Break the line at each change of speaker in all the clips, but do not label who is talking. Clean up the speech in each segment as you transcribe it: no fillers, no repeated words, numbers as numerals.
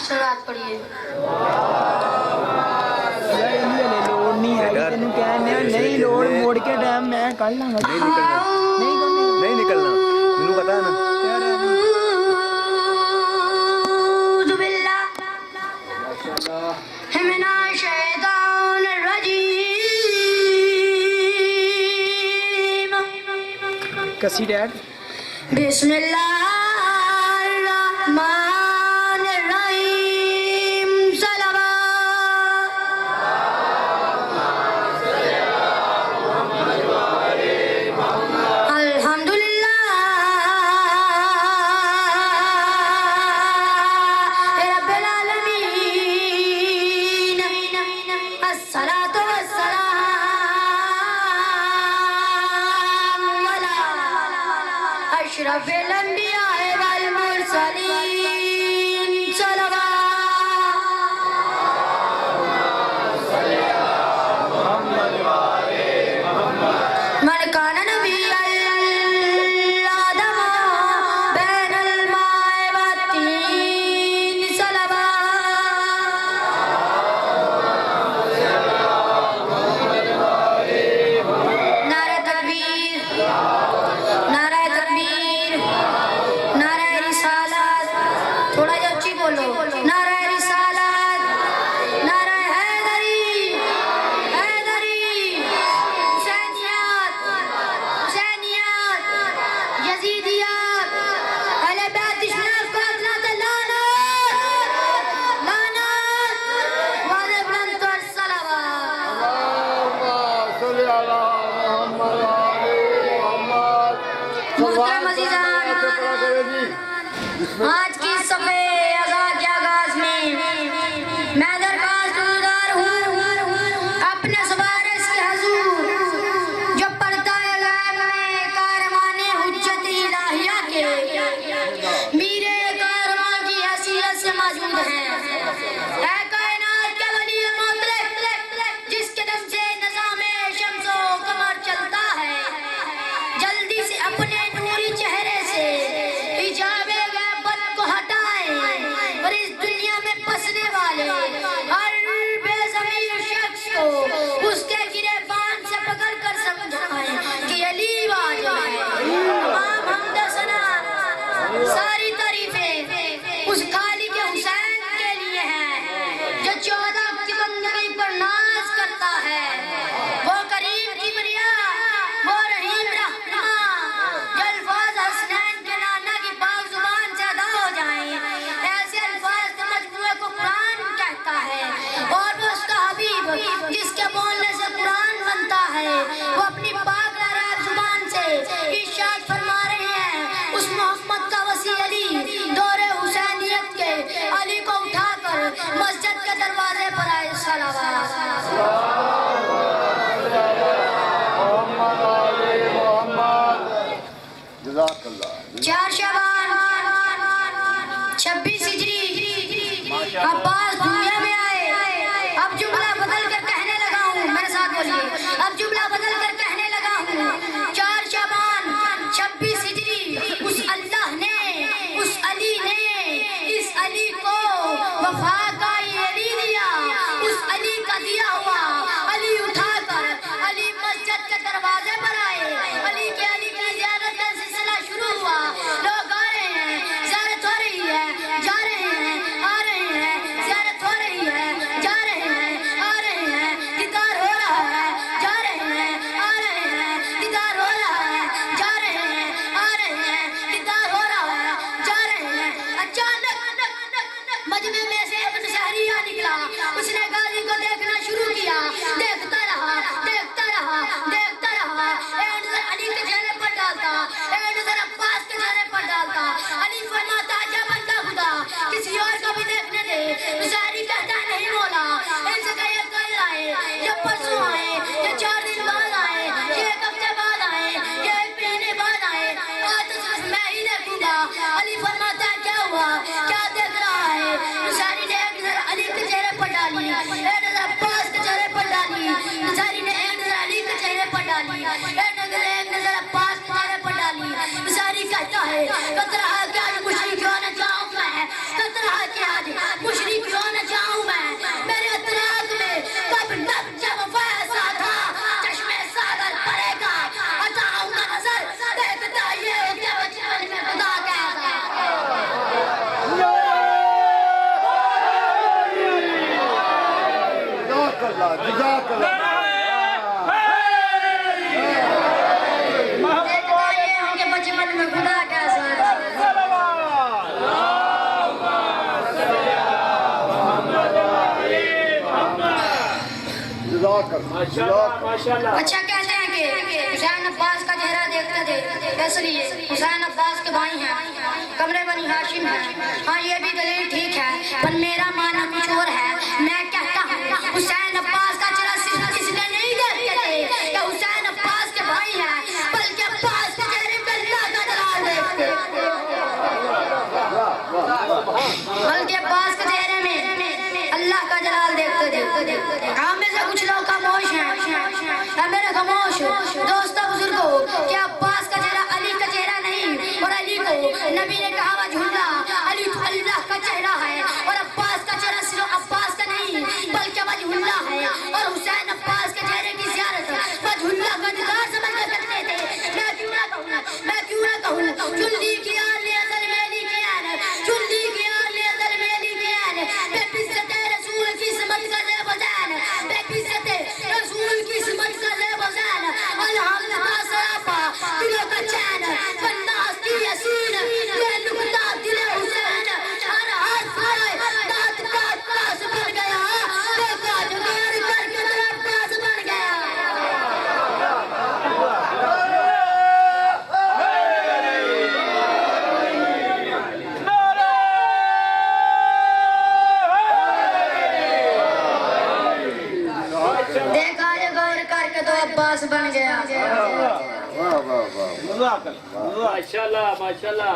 सलात पढ़िए।
नहीं लोड मोड़ के टाइम मैं कर लांगा। नहीं निकलना मैनू पता है ना। कसी डैड
बिस्मिल्लाहिर्रहमानिर्रहीम अशरफिल अंबिया वल मुरसलीन मन कान नबिय्यन आदम बैनल माए वत्तीन नारे तकबीर नारे तकबीर नारे रिसालत। थोड़ा जच्ची बोलो। नारे रिसालत नारे हैदरी हैदरी हुसैनियत हुसैनियत यजीदियत अहले बैत इश्नाफ का लानत लानत वादे बुलंद और सलावत। मुहतरम अज़ीज़ान, आज की सफ़े अज़ा के आगाज़ में मैं दरख्वास्त गुज़ार हूँ अपने सुबारिश के हुज़ूर जो पर्दा ग़ैब में कारवाने हुज्जत इलाहिया के मीरे कारवां की हैसियत से मौजूद हैं। ऐ कायनात के वली मुतलक जिसके दम से निज़ामे शम्सो कमर चलता है, जल्दी से अपने नूरी चेहरे से हिजाबे गैबत को हटाएं और इस दुनिया में बसने वाले हर बेज़मीर शख्स को उसके गिरेबान से पकड़ कर समझाएं कि अली वाजिब है। तमाम हमद सना सारी तारीफें उस खालिक हुसैन के लिए हैं जो 14 की बंदगी पर नाज करता है। वो करीम किबरिया वो रहीम रहमा जो अल्फाज हसनैन के नाना की पाक जुबान से अदा हो जाएं, ऐसे अल्फाज के मजमूए को कुरान कहता है। और वो उसका हबीब जिसके कहता है कतरा के आज मुशरिक क्यों न जाऊं मैं, कतरा के आज मुशरिक क्यों न जाऊं मैं, मेरे अतराक में कब नब जब वैसा था चश्मे सागर पड़ेगा हटाऊंगा नजर देखता ये हो क्या बचपन में खुदा कहता देखता ये हो कि बचपन में खुदा कैसा है। अच्छा कहते हैं कि हुसैन अब्बास का चेहरा देखते थे, इसलिए हुसैन अब्बास के भाई हैं, कमरे बनी हाशिम है। हाँ ये भी दलील ठीक है, पर मेरा मानना कुछ और है। मैं कहता हूँ हुसैन अब्बास का चेहरा सिर्फ इसलिए नहीं देखते थे कि हुसैन अब्बास के भाई हैं, बल्कि अब्बास के चेहरे पे अल्लाह का जलाल देखते, बल्कि अब्बास के चेहरे में अल्लाह का जलाल देखते थे। हम में से कुछ लोग खामोश हैं, मेरे खामोश दोस्तों बुजुर्गों, क्या अब्बास का चेहरा अली का चेहरा नहीं, और अली को नबी ने कहा वजहुल्लाह, अली तो अल्लाह का चेहरा है, और अब्बास का चेहरा सिर्फ अब्बास का नहीं बल्कि वजहुल्लाह है। और हुसैन अब्बास के चेहरे की ज़ियारत वजहुल्लाह का दीदार समझ कर करते थे। मैं क्यों ना कहूँ जुल्दी की आले अज़ल मेली की आन, जुल्दी की आले अज़ल मेली की आन, बेइज्जत रसूल की इस्मत का ले बजान, बेइज्जत रसूल की इस्मत का ले बजान, अलहम्द का सरापा दिलों का चैन, बन्नास की यसीन ये नुक्ता दिल हुसैन, हर हाथ में दांत का पास बन गया, देखा जुगाड़ करके तेरा पास बन गया। देखा ये गौर करके तो अब्बास बन गया।
माशाल्लाह माशाल्लाह।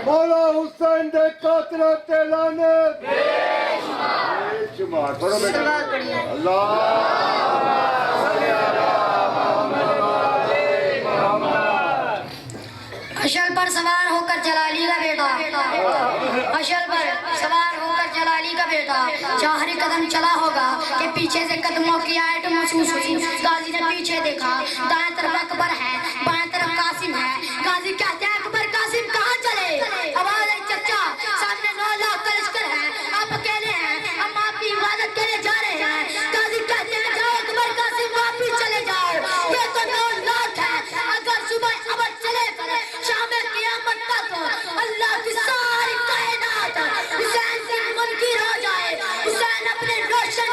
मौला हुसैन दे कातला ते लानत बेशुमार। पढ़ो बेटा
सलवात पढ़िए। अशल पर सवार होकर जलाली का बेटा, अशल पर सवार होकर जलाली का बेटा, चाहरी कदम चला होगा कि पीछे से कदमों की आहट महसूस हुई। गाजी ने पीछे देखा, दाएं तरफ अकबर है, बाएं तरफ कासिम है। गाजी कहते हैं अकबर कासिम कहाँ चले? आवाज आई चचा सामने 9 लाख का लश्कर है, आप अकेले हैं, हम आपकी इबादत के लिए जा रहे हैं। गाजी कहते हैं जाओ अकबर कासिम वापिस चले जाओ, ये तो 9 लाख है, अगर सुबह अबर चले शाम क़यामत तक अल्लाह की सारी कायनात हुसैन से मुनकिर हो जाए। हुसैन अपने रोशन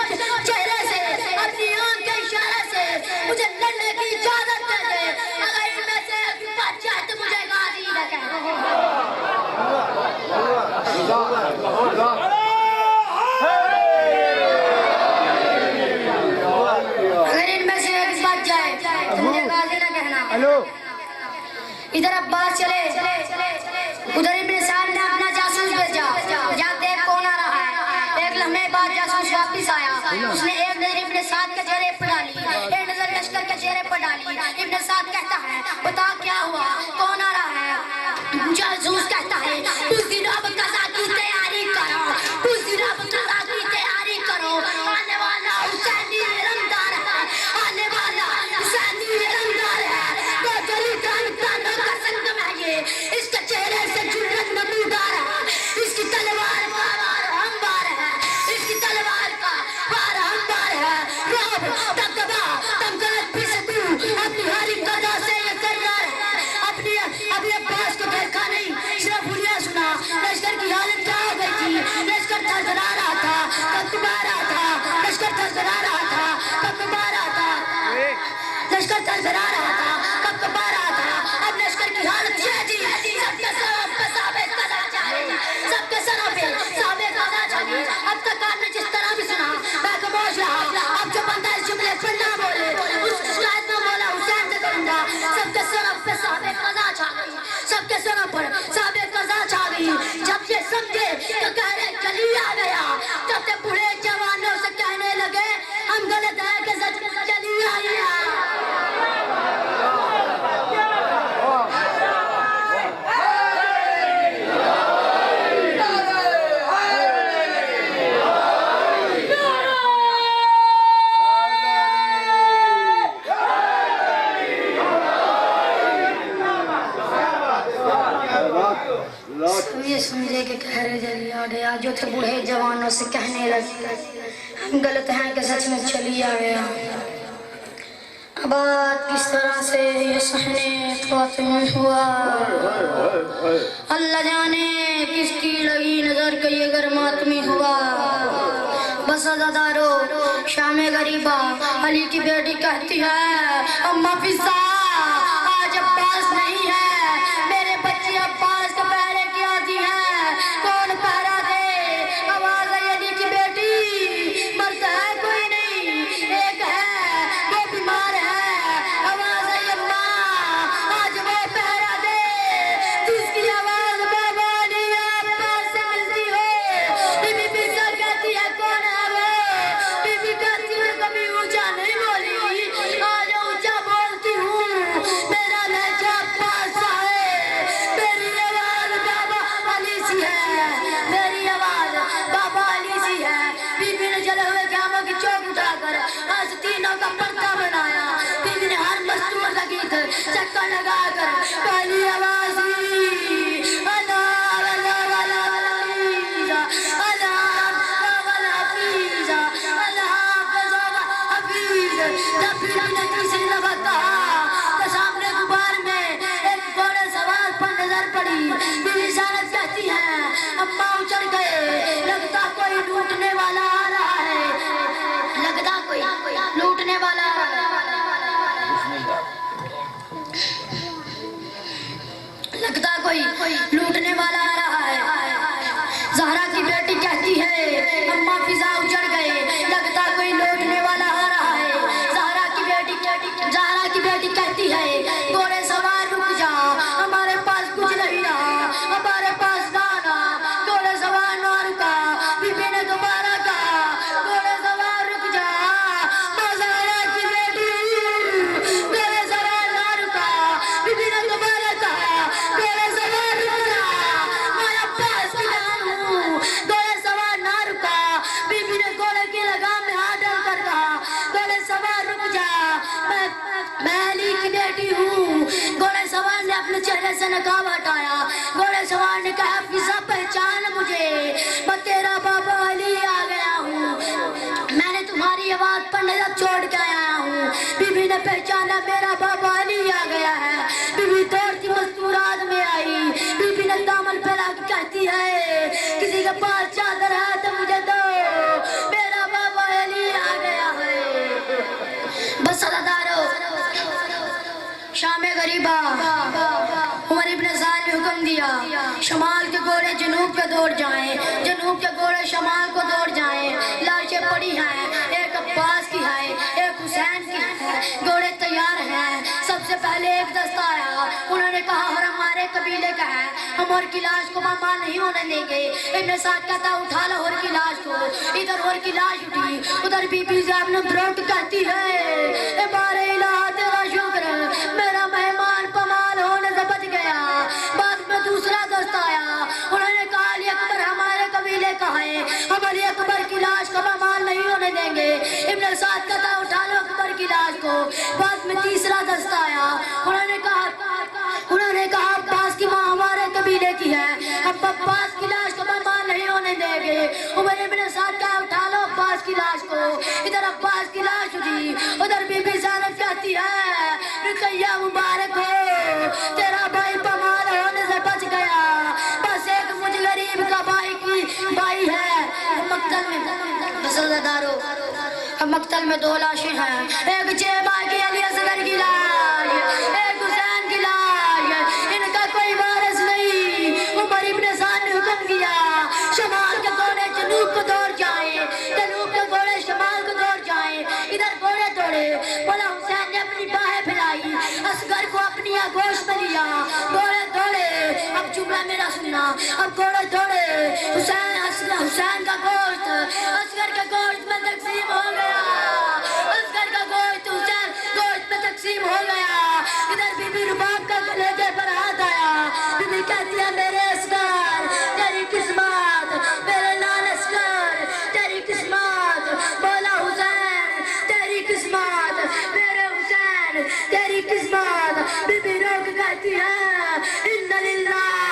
चेहरे से, अपनी आंख के इशारे से मुझे लड़ने की इजाजत दे दे, अगर इनमें से एक बात चाहे तो मुझे गाजी न कहे। अगर इनमें से एक बात जाए तो मुझे गाजी न कहना।
हेलो
इधर अब्बास चले, उधर इब्ने साद ने अपना जासूस भेजा, या देख कौन आ रहा है। एक लम्हे बाद जासूस वापस आया, उसने एक नजर इब्ने साद के चेहरे पर डाली, एक नजर लश्कर के चेहरे पर डाली। इब्ने साद कहता है बता क्या हुआ, कौन आ रहा है? जासूस कहता है उस दिन अब कज़ा की तैयारी करो, उस दिन अब कज़ा की तैयारी करो, आने वाला हुसैनी रंगदार है, आने वाला हुसैनी रंगदार है, तो गली का का संगम है ये, इसके चेहरे से जुर्रत नमूदार है, इसकी तलवार का वार हमवार है, इसकी तलवार का वार हमवार है। रब तकबा तम गलत भी सकूं, अपनी हरी कदा से ये कर्रार है, अपनी अभी अब्बास को देखा नहीं, सिर्फ हुलिया सुना। लश्कर की हालत क्या हो गई थी? लश्कर थरथरा रहा था, कब्बा रहा था, लश्कर थरथरा रहा था, कब्बा रहा था, लश्कर थरथरा रहा था, कब्बा रहा था। अब लश्कर की हालत ये थी, सबके सरों पे साबे कदा चाहिए, सबके सरों पे साबे कदा चाहिए। अब तक आपने जिस तरह भी सुना मैं खामोश रहा, अब जो बंदा इस जुमले पर ना बोले उस शायद ना बोला हुसैन से दरिंदा। सबके सरों पे साबे कदा छा गई, सबके सरों पर साबे कदा छा गई। जब ये समझे तो कहने चली आ गया, तब ते बूढ़े जवानों से कहने सब ये समझे कि कह रहे जरिया गया जो थे बूढ़े जवानों से कहने लगे हम गलत हैं कि सच में चली आ गया। बात किस तरह से ये सहने फातिमा हुआ, अल्लाह जाने किसकी लगी नजर के ये गर्मातमी हुआ। बस अज़ादारो शामे गरीबा अली की बेटी कहती है अम्मा फिजा आज अब्बास नहीं है, मेरे बच्चे अब्बास को पहरे की आती है, कौन पहरा दे। आवाज आई अली की बेटी मरता है कोई नहीं, एक है वो बीमार है। आवाज आई अम्मा आज वो पहरा दे जिसकी आवाज बाबा अली अब्बास से मिलती हो। बीबी फिजा कहती है कौन है वो, बीबी कहती है कभी ऊंचा नहीं बोली आज ऊंचा बोलती हूँ, मेरा लहजा अब्बास सा है, मेरी आवाज बाबा अली सी है, मेरी आवाज बाबा अली सी है। बीबी ने जले हुए जामों की चौक उठाकर आज तीनों का पर्दा बनाया। बीबी ने हर मस्तूर का गीत चक्कर लगाकर पहली आवाज अम्मा उचल गए, लगता कोई लूटने वाला आ रहा है, लगता कोई लूटने वाला आ रहा है, लगता कोई लूटने वाला आ रहा है। ज़हरा की बेटी कहती है अम्मा फिजा उचड़ गए, लगता कोई लूटने वाला आ रहा है। ज़हरा की बेटी कहती है घोड़े सवार रुक जा, हमारे पास कुछ नहीं रहा, हमारे पास गाना, घोड़े सवार ना रुका। बीबी ने दोबारा कहा घोड़े सवार रुक जा, ज़हरा की बेटी घोड़े सवार ना रुका। बीबी ने दोबारा कहा घोड़े सवार रुक जा, मैं अब्बास की जान हूँ, घोड़े सवार ना रुका। बीबी ने घोड़े की लगाम में हाथ डालकर कहा घोड़े सवार रुक जा, मैं अली की बेटी हूँ। घोड़े सवार ने अपने चेहरे से नकाब हटाया। घोड़े सवार ने कहा फिजा पहचान मुझे, मैं तेरा बाबा अली आ गया हूँ, मैंने तुम्हारी आवाज पर नजर छोड़ के आया हूँ। बीबी ने पहचाना मेरा बाबा अली आ गया है। बीबी दौड़ती मस्तूरात में आई, बीबी ने दामन फैला के कहती है किसी के पास चादर है तो मुझे दो, मेरा बाबा अली आ गया है। बस अज़ादारो शामे गरीबा उमर इब्न साद ने हुक्म दिया शमाल के घोड़े जनूब पे दौड़ जाएं, जनूब के घोड़े शमाल को दौड़ जाएं। लाशें पड़ी हैं, एक अब्बास की है, एक हुसैन की है, घोड़े तैयार हैं। सबसे पहले एक दस्ता आया, उन्होंने कहा हर हमारे कबीले का है, हम और की लाश को मां नहीं होने देंगे। इब्न साद कहता उठा लो और की लाश को। इधर और की लाश उठी, उधर बीबी ज़ैनब ने ब्रोट कहती है ए बारे इलाहा तेरा शुक्र, मेरा मेहमान पमाल होने से बच गया। बाद में दूसरा दस्ता आया, उन्होंने कहा अली अकबर हमारे कबीले का है, हम अली अकबर की लाश को मेहमान नहीं होने देंगे। इब्न साद कहता उठा लो अकबर की लाश को। बाद में तीसरा दस्ता आया, उन्होंने कहा अब्बास की माँ हमारे कबीले की है, हम अब्बास की लाश को मेहमान नहीं होने देंगे। उमर इब्न साद कहा उठा लो अब्बास की लाश को। इधर अब्बास की लाश उठी, उधर बीबी ज़ैनब कहती है रुकैया मुबारक हो, तेरा भाई पमाल होने से बच गया, बस एक मुझ गरीब का भाई है। मक्तल में बसदारो मक्तल में दो लाशें हैं, एक जेबा की अली असगर की लाश, एक हुसैन की लाश, इनका कोई वारिस नहीं। उमर इब्न साद ने हुक्म दिया शमाल के घोड़े जनूब को दौड़ जाए, जनूब के घोड़े शमाल को दौड़ जाए। इधर घोड़े दौड़े, बोला हुसैन ने अपनी बाहें फैलाई, असगर को अपनी आगोश में लिया। घोड़े दौड़े, अब जुमला मेरा सुनना, अब घोड़े दौड़े, हुसैन का गोश्त असगर के गोश्त में तकसीम हो गया, असगर का गोश्त हुसैन गोश्त में तकसीम हो गया। इधर बीबी रुबाब का कलेजे पर हाथ आया, बीबी कहती है मेरे असगर तेरी किस्मत, मेरे लाल असगर तेरी किस्मत। बोला हुसैन तेरी किस्मत, मेरे हुसैन तेरी किस्मत। बीबी रोक कहती है इन्ना लिल्लाह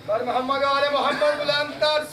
पर मोहम्मद वाले मोहम्मद बुलंद तर